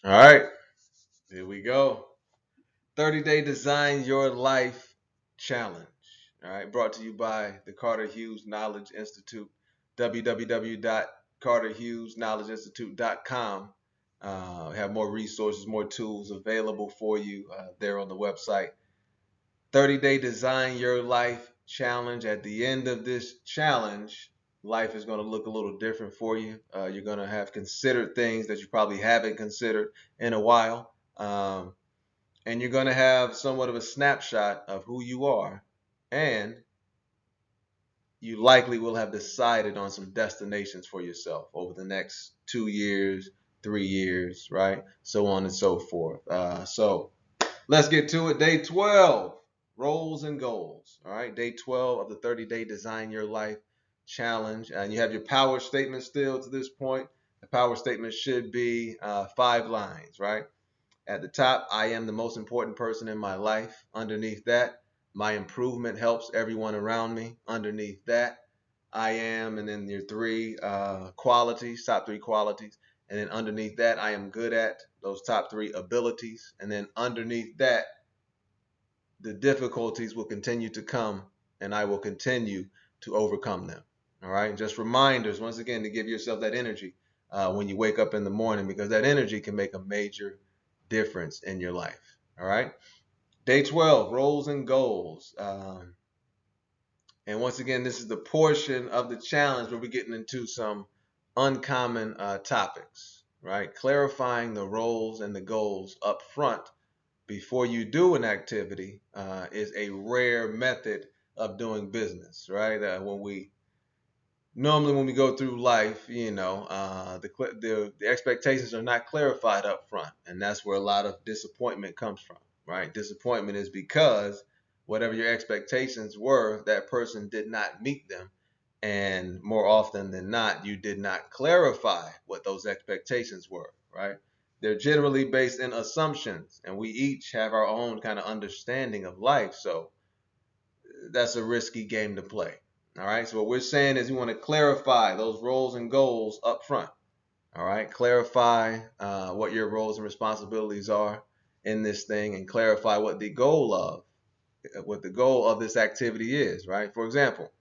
All right, here we go. 30-day Design Your Life Challenge. All right, brought to you by the Carter Hughes Knowledge Institute, www.carterhughesknowledgeinstitute.com. We have more resources, more tools available for you there on the website. 30-day Design Your Life Challenge. At the end of this challenge, life is going to look a little different for you. You're going to have considered things that you probably haven't considered in a while. And you're going to have somewhat of a snapshot of who you are. And you likely will have decided on some destinations for yourself over the next 2 years, 3 years, right? So on and so forth. So let's get to it. Day 12, roles and goals. All right, day 12 of the 30-day Design Your Life Challenge. And you have your power statement still to this point. The power statement should be 5 lines, right? At the top, I am the most important person in my life. Underneath that, my improvement helps everyone around me. Underneath that, I am, and then your three qualities, top three qualities. And then underneath that, I am good at those top three abilities. And then underneath that, the difficulties will continue to come, and I will continue to overcome them. All right. Just reminders, once again, to give yourself that energy when you wake up in the morning, because that energy can make a major difference in your life. All right. Day 12, roles and goals. And once again, this is the portion of the challenge where we're getting into some uncommon topics, right? Clarifying the roles and the goals up front before you do an activity is a rare method of doing business, right? When we go through life, the expectations are not clarified up front, and that's where a lot of disappointment comes from, right? Disappointment is because whatever your expectations were, that person did not meet them, and more often than not, you did not clarify what those expectations were, right? They're generally based in assumptions, and we each have our own kind of understanding of life, so that's a risky game to play. All right. So what we're saying is we want to clarify those roles and goals up front. All right. Clarify what your roles and responsibilities are in this thing, and clarify what the goal of this activity is. Right. For example,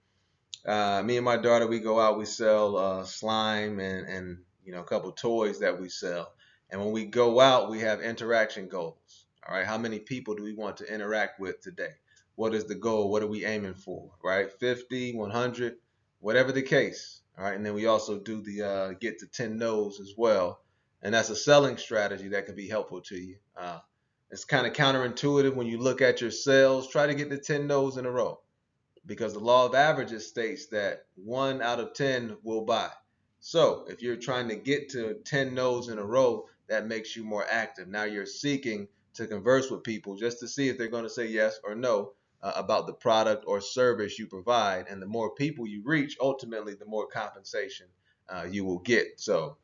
me and my daughter, we go out, we sell slime and a couple toys that we sell. And when we go out, we have interaction goals. All right, how many people do we want to interact with today? What is the goal? What are we aiming for? Right, 50, 100, whatever the case. All right, and then we also do the get to 10 no's as well, and that's a selling strategy that can be helpful to you. It's kind of counterintuitive when you look at your sales. Try to get the 10 no's in a row, because the law of averages states that 1 out of 10 will buy. So if you're trying to get to 10 no's in a row, that makes you more active. Now you're seeking to converse with people just to see if they're going to say yes or no about the product or service you provide. And the more people you reach, ultimately, the more compensation you will get. So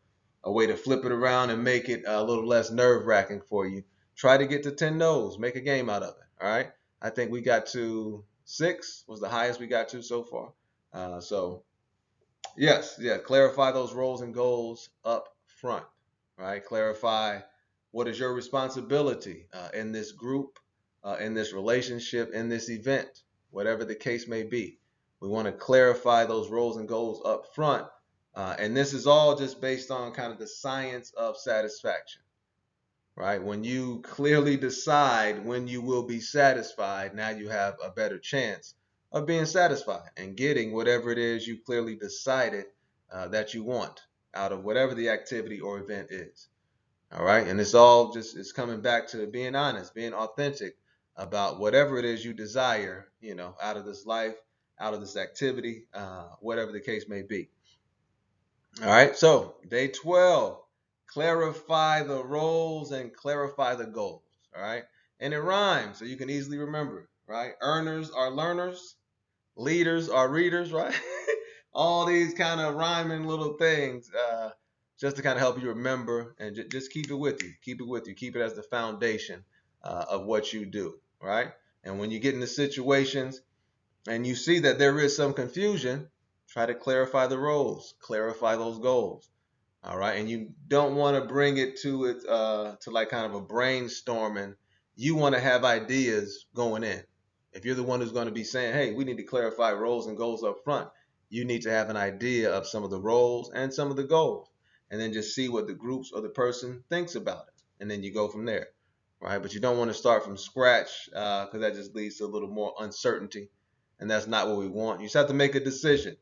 a way to flip it around and make it a little less nerve wracking for you. Try to get to 10 no's, make a game out of it. All right. I think we got to 6 was the highest we got to so far. So yes, yeah, clarify those roles and goals up front, right? Clarify what is your responsibility in this group, in this relationship, in this event, whatever the case may be. We want to clarify those roles and goals up front. And this is all just based on kind of the science of satisfaction, right? When you clearly decide when you will be satisfied, now you have a better chance of being satisfied and getting whatever it is you clearly decided that you want out of whatever the activity or event is. All right. And it's coming back to being honest, being authentic about whatever it is you desire, out of this life, out of this activity, whatever the case may be. All right, so day 12, clarify the roles and clarify the goals. All right, and it rhymes, so you can easily remember. Right, earners are learners, leaders are readers. Right, all these kind of rhyming little things, just to kind of help you remember, and just keep it with you. Keep it with you. Keep it as the foundation of what you do. Right, and when you get into situations and you see that there is some confusion, try to clarify the roles, clarify those goals. All right, and you don't want to bring it to like kind of a brainstorming. You want to have ideas going in. If you're the one who's going to be saying, "Hey, we need to clarify roles and goals up front," you need to have an idea of some of the roles and some of the goals, and then just see what the groups or the person thinks about it, and then you go from there, right? But you don't want to start from scratch because that just leads to a little more uncertainty, and that's not what we want. You just have to make a decision.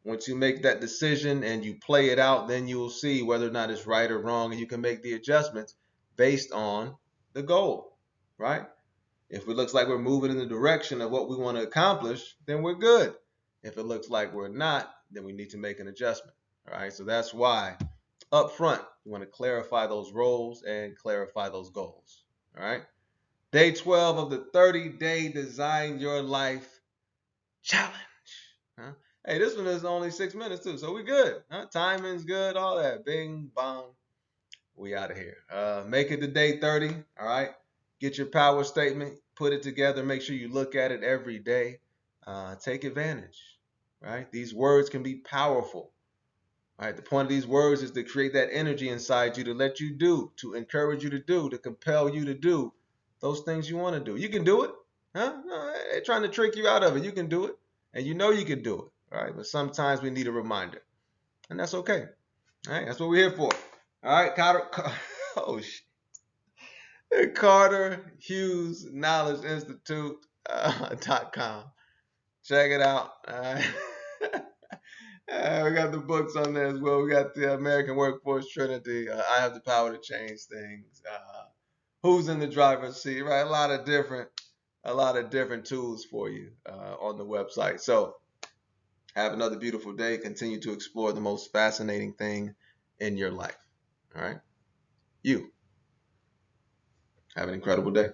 Once you make that decision and you play it out, then you will see whether or not it's right or wrong, and you can make the adjustments based on the goal, right? If it looks like we're moving in the direction of what we want to accomplish, then we're good. If it looks like we're not, then we need to make an adjustment. All right, so that's why up front you want to clarify those roles and clarify those goals. All right, day 12 of the 30-day Design Your Life Challenge. Huh? Hey, this one is only 6 minutes too, so we good. Huh? Timing's good, all that. Bing, bong, we out of here. Make it to day 30. All right. Get your power statement, put it together. Make sure you look at it every day. Take advantage. Right. These words can be powerful. Right. The point of these words is to create that energy inside you to let you do, to encourage you to do, to compel you to do those things you want to do. You can do it. Huh? No, they're trying to trick you out of it. You can do it. And you know you can do it. All right. But sometimes we need a reminder. And that's okay. All right. That's what we're here for. All right. Oh, Carter Hughes Knowledge Institute .com. Check it out. All right. We got the books on there as well. We got the American Workforce Trinity. I Have the Power to Change Things. Who's in the driver's seat? Right. A lot of different tools for you on the website. So have another beautiful day. Continue to explore the most fascinating thing in your life. All right. You have an incredible day.